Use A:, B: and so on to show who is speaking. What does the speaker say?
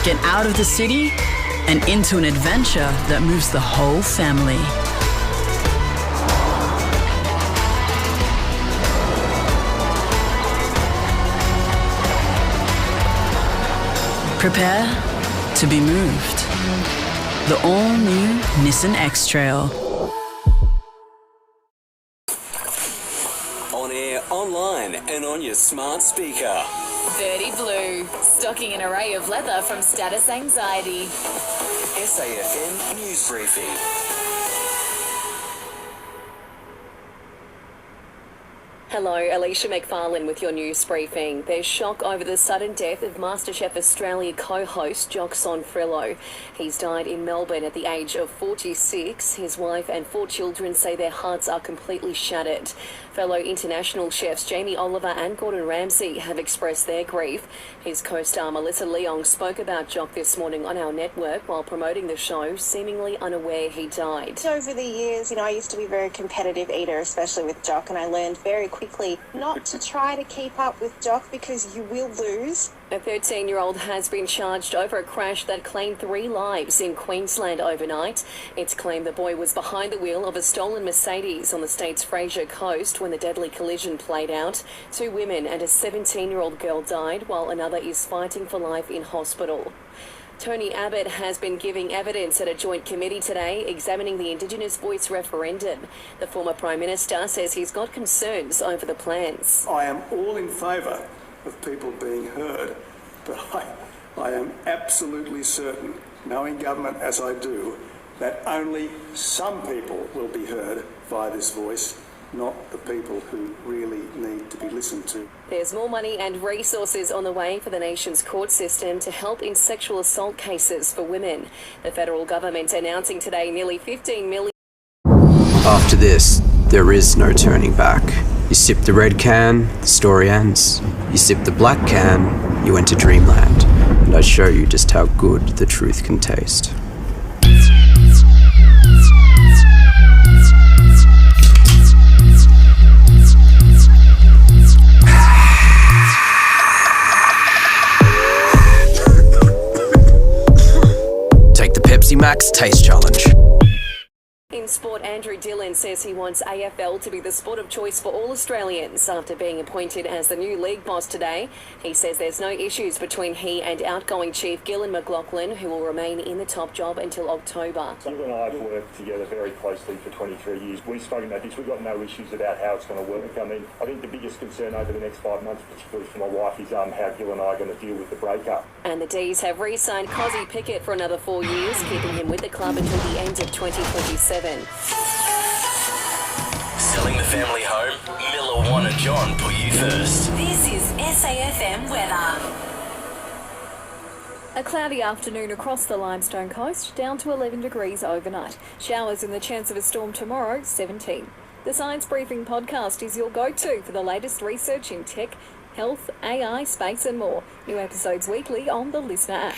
A: Get out of the city and into an adventure that moves the whole family. Prepare to be moved. The all-new Nissan X-Trail.
B: On air, online, and on your smart speaker.
C: Birdie Blue, stocking an array of leather from Status Anxiety.
B: SAFM News Briefing.
D: Hello, Alicia McFarland with your news briefing. There's shock over the sudden death of MasterChef Australia co-host Joxon Frillo. He's died in Melbourne at the age of 46. His wife and 4 children say their hearts are completely shattered. Fellow international chefs Jamie Oliver and Gordon Ramsay have expressed their grief. His co-star Melissa Leong spoke about Jock this morning on our network while promoting the show, seemingly unaware he died.
E: Over the years, I used to be a very competitive eater, especially with Jock, and I learned very quickly not to try to keep up with Jock because you will lose.
D: A 13-year-old has been charged over a crash that claimed 3 lives in Queensland overnight. It's claimed the boy was behind the wheel of a stolen Mercedes on the state's Fraser coast when the deadly collision played out. 2 women and a 17-year-old girl died, while another is fighting for life in hospital. Tony Abbott has been giving evidence at a joint committee today examining the Indigenous Voice referendum. The former Prime Minister says he's got concerns over the plans.
F: I am all in favour of people being heard, but I am absolutely certain, knowing government as I do, that only some people will be heard by this voice, not the people who really need to be listened to.
D: There's more money and resources on the way for the nation's court system to help in sexual assault cases for women. The federal government announcing today nearly $15 million.
G: After this, there is no turning back. You sip the red can, the story ends. You sip the black can, you enter dreamland. And I show you just how good the truth can taste. Take the Pepsi Max Taste Challenge.
D: In sport, Andrew Dillon says he wants AFL to be the sport of choice for all Australians after being appointed as the new league boss today. He says there's no issues between he and outgoing chief Gillan McLaughlin, who will remain in the top job until October.
H: Gil and I have worked together very closely for 23 years. We've spoken about this. We've got no issues about how it's going to work. I think the biggest concern over the next 5 months, particularly for my wife, is how Gil and I are going to deal with the breakup.
D: And the D's have re-signed Cozzy Pickett for another 4 years, keeping him with the club until the end of 2027.
B: Selling the family home? Miller, Juan and John put you first.
C: This is SAFM weather.
I: A cloudy afternoon across the Limestone coast, down to 11 degrees overnight. Showers and the chance of a storm tomorrow, 17. The Science Briefing podcast is your go-to for the latest research in tech, health, AI, space and more. New episodes weekly on the Listener app.